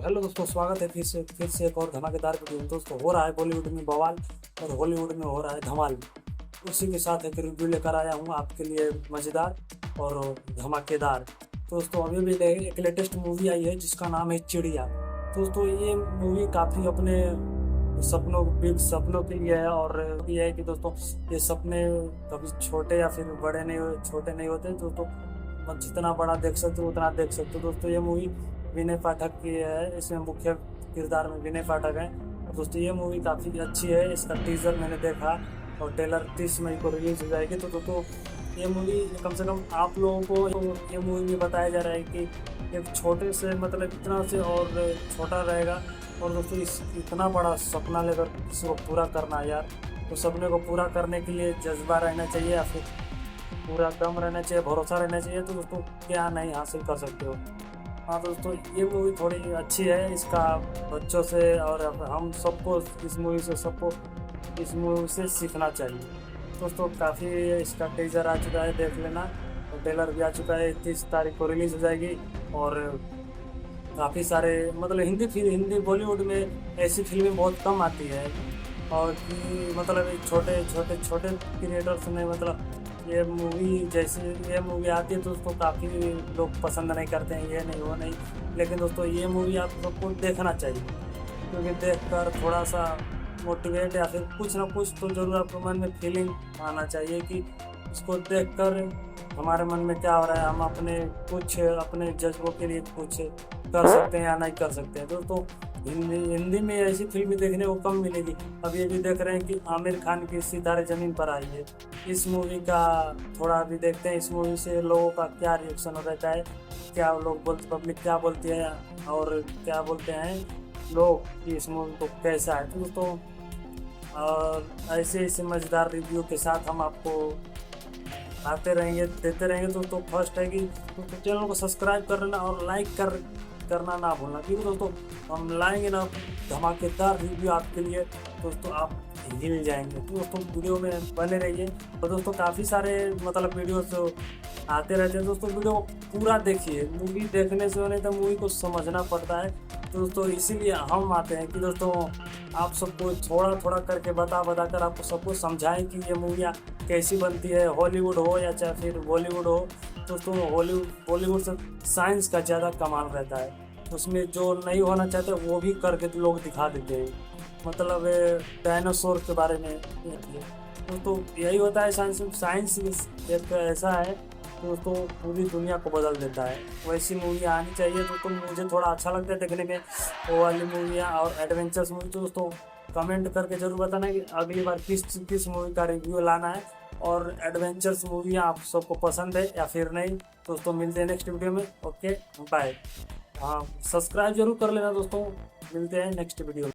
Hello दोस्तों, स्वागत है फिर से एक और धमाकेदार वीडियो में। दोस्तों, हो रहा है बॉलीवुड में बवाल और हॉलीवुड में हो रहा है धमाल। उसी के साथ एक रिव्यू लेकर आया हूँ आपके लिए, मज़ेदार और धमाकेदार। दोस्तों, अभी भी एक लेटेस्ट मूवी आई है जिसका नाम है चिड़िया। दोस्तों, ये मूवी काफ़ी अपने सपनों बिग सपनों के लिए है, और ये है कि दोस्तों ये सपने कभी छोटे या फिर बड़े नहीं छोटे नहीं होते। दोस्तों, जितना बड़ा देख सकते हो उतना देख सकते हो। दोस्तों, ये मूवी विनय पाठक की है। इसमें मुख्य किरदार में विनय पाठक है। और दोस्तों, ये मूवी काफ़ी अच्छी है। इसका टीजर मैंने देखा और ट्रेलर 30 मई को रिलीज हो जाएगी। तो दोस्तों, ये मूवी कम से कम आप लोगों को ये मूवी में बताया जा रहा है कि एक छोटे से मतलब इतना से और छोटा रहेगा, और दोस्तों इतना बड़ा सपना लेकर किसी को पूरा करना है यार। तो सपने को पूरा करने के लिए जज्बा रहना चाहिए या फिर पूरा दम रहना चाहिए, भरोसा रहना चाहिए। तो दोस्तों, क्या नहीं हासिल कर सकते हो। हाँ दोस्तों, ये मूवी थोड़ी अच्छी है। इसका बच्चों से और हम सबको इस मूवी से सीखना चाहिए। दोस्तों, काफ़ी इसका टीजर आ चुका है, देख लेना। और ट्रेलर भी आ चुका है, 30 तारीख को रिलीज़ हो जाएगी। और काफ़ी सारे मतलब हिंदी बॉलीवुड में ऐसी फिल्में बहुत कम आती है, और कि मतलब छोटे क्रिएटर्स ने मतलब ये मूवी आती है तो उसको काफ़ी लोग पसंद नहीं करते हैं, ये नहीं वो नहीं। लेकिन दोस्तों, ये मूवी आप सबको देखना चाहिए, क्योंकि देखकर थोड़ा सा मोटिवेट या फिर कुछ ना कुछ तो ज़रूर आपके मन में फीलिंग आना चाहिए कि इसको देखकर हमारे मन में क्या हो रहा है, हम अपने जज्बों के लिए कुछ कर सकते हैं या नहीं कर सकते हैं। दोस्तों, हिंदी में ऐसी फिल्में देखने को कम मिलेगी। अब ये भी देख रहे हैं कि आमिर खान की सितारे ज़मीन पर आई है। इस मूवी का थोड़ा अभी देखते हैं, इस मूवी से लोगों का क्या रिएक्शन रहता है, क्या पब्लिक क्या बोलती है और क्या बोलते हैं लोग कि इस मूवी को कैसा है। तो दोस्तों, और ऐसे मज़ेदार रिव्यू के साथ हम आपको आते रहेंगे, देते रहेंगे। तो फर्स्ट है कि दोस्तों चैनल को सब्सक्राइब करना और करना ना भूलना, क्योंकि दोस्तों हम लाएंगे ना धमाकेदार रिव्यू आपके लिए। दोस्तों, आप हिल जाएंगे। तो दोस्तों, वीडियो में बने रहिए। और दोस्तों, काफ़ी सारे मतलब वीडियोस आते रहते हैं। दोस्तों, वीडियो पूरा देखिए। मूवी देखने से नहीं तो मूवी को समझना पड़ता है। तो दोस्तों, इसीलिए हम आते हैं कि दोस्तों आप सबको थोड़ा थोड़ा करके बता कर आपको सबको समझाएं कि ये मूवियाँ कैसी बनती है, हॉलीवुड हो या चाहे फिर बॉलीवुड हो। दोस्तों, बॉलीवुड से साइंस का ज़्यादा कमाल रहता है। उसमें जो नहीं होना चाहते वो भी करके लोग दिखा देते हैं। मतलब डायनासोर के बारे में दोस्तों यही होता है। साइंस एक ऐसा है दोस्तों, पूरी दुनिया को बदल देता है। वैसी मूवी आनी चाहिए। तो मुझे थोड़ा अच्छा लगता है देखने में वो वाली मूवियाँ और एडवेंचर्स मूवी। तो दोस्तों, कमेंट करके ज़रूर बताना कि अगली बार किस मूवी का रिव्यू लाना है, और एडवेंचर्स मूवी आप सबको पसंद है या फिर नहीं। दोस्तों, मिलते हैं नेक्स्ट वीडियो में। Okay, bye. हाँ, सब्सक्राइब जरूर कर लेना दोस्तों। मिलते हैं नेक्स्ट वीडियो में।